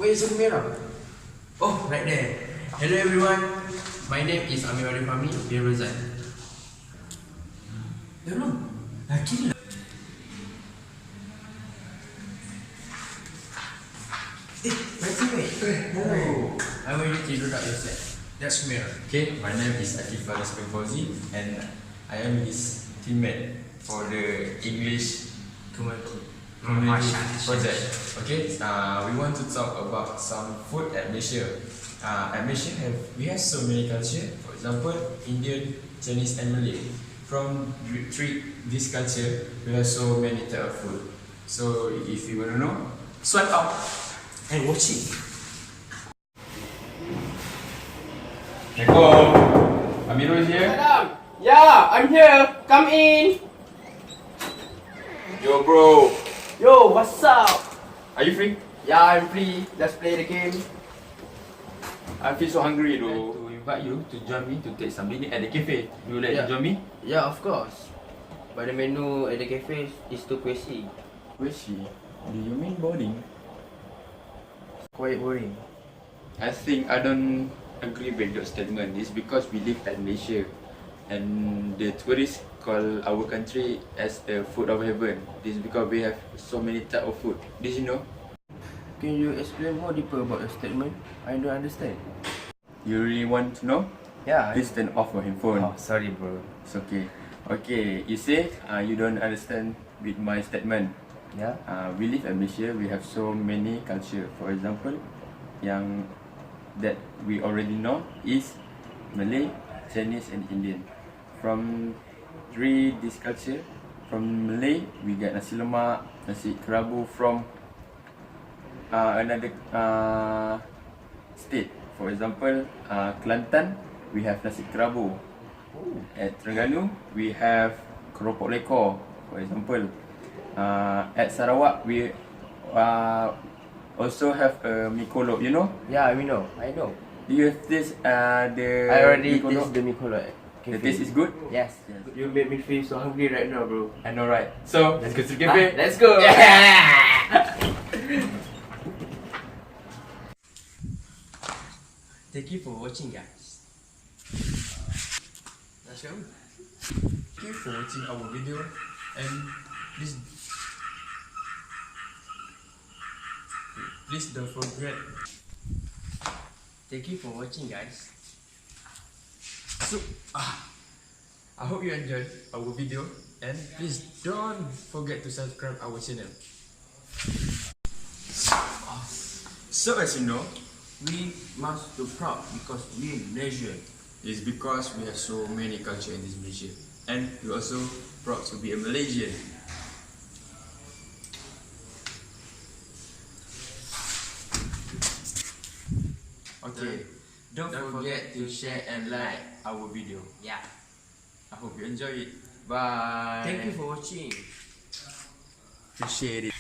Where is the camera? Oh, right there. Hello everyone. My name is Amir Arifami bin Rozan. Tolong. Laki lah. Hello. I want you to introduce yourself. That's Mir. Okay, my name is Atifah Fauzi and I am his teammate for the English Communicative project. Okay, we want to talk about some food at Malaysia. At Malaysia, we have so many culture. For example, Indian, Chinese, and Malay. From this culture, we have so many type of food. So if you want to know, swipe up and watch it. Assalamualaikum. Amirul here. Yeah, I'm here. Come in. Yo, bro. Yo, what's up? Are you free? Yeah, I'm free. Let's play the game. I feel so hungry though. To invite you to join me to take some dinner at the cafe. You would like to join me? Yeah, of course. But the menu at the cafe is too crazy. Crazy? Do you mean boring? Quite boring. I think I don't agree with your statement. It's because we live at Malaysia and the tourists call our country as the food of heaven. This is because we have so many type of food. Did you know? Can you explain more deeper about your statement? I don't understand. You really want to know? Yeah. Please turn off your handphone. Oh, sorry bro. It's okay. Okay, you say you don't understand with my statement. Yeah. We live in Malaysia. We have so many culture. For example, yang that we already know is Malay, Chinese, and Indian. From this culture, from Malay we get nasi lemak, nasi kerabu. From another state, for example, Kelantan, we have nasi kerabu. At Terengganu we have keropok lekor, for example. At Sarawak we also have mi kolok, you know? Yeah, I know. Do you taste the I already mi kolok? tasted the Mikolo. The taste is good? Yes. You made me feel so hungry right now, bro. I know, right? So let's go to the cafe. Let's go. Thank you for watching, guys. Let's go. Thank you for watching our video and please don't forget. Thank you for watching, guys. So, I hope you enjoyed our video and please don't forget to subscribe our channel. So as you know, We must be proud because we are Malaysian. it's because we have so many culture in this Malaysia, and we're also proud to be a Malaysian. Okay, Don't forget to share and like. our video. Yeah. I hope you enjoy it. Bye. Thank you for watching. Appreciate it.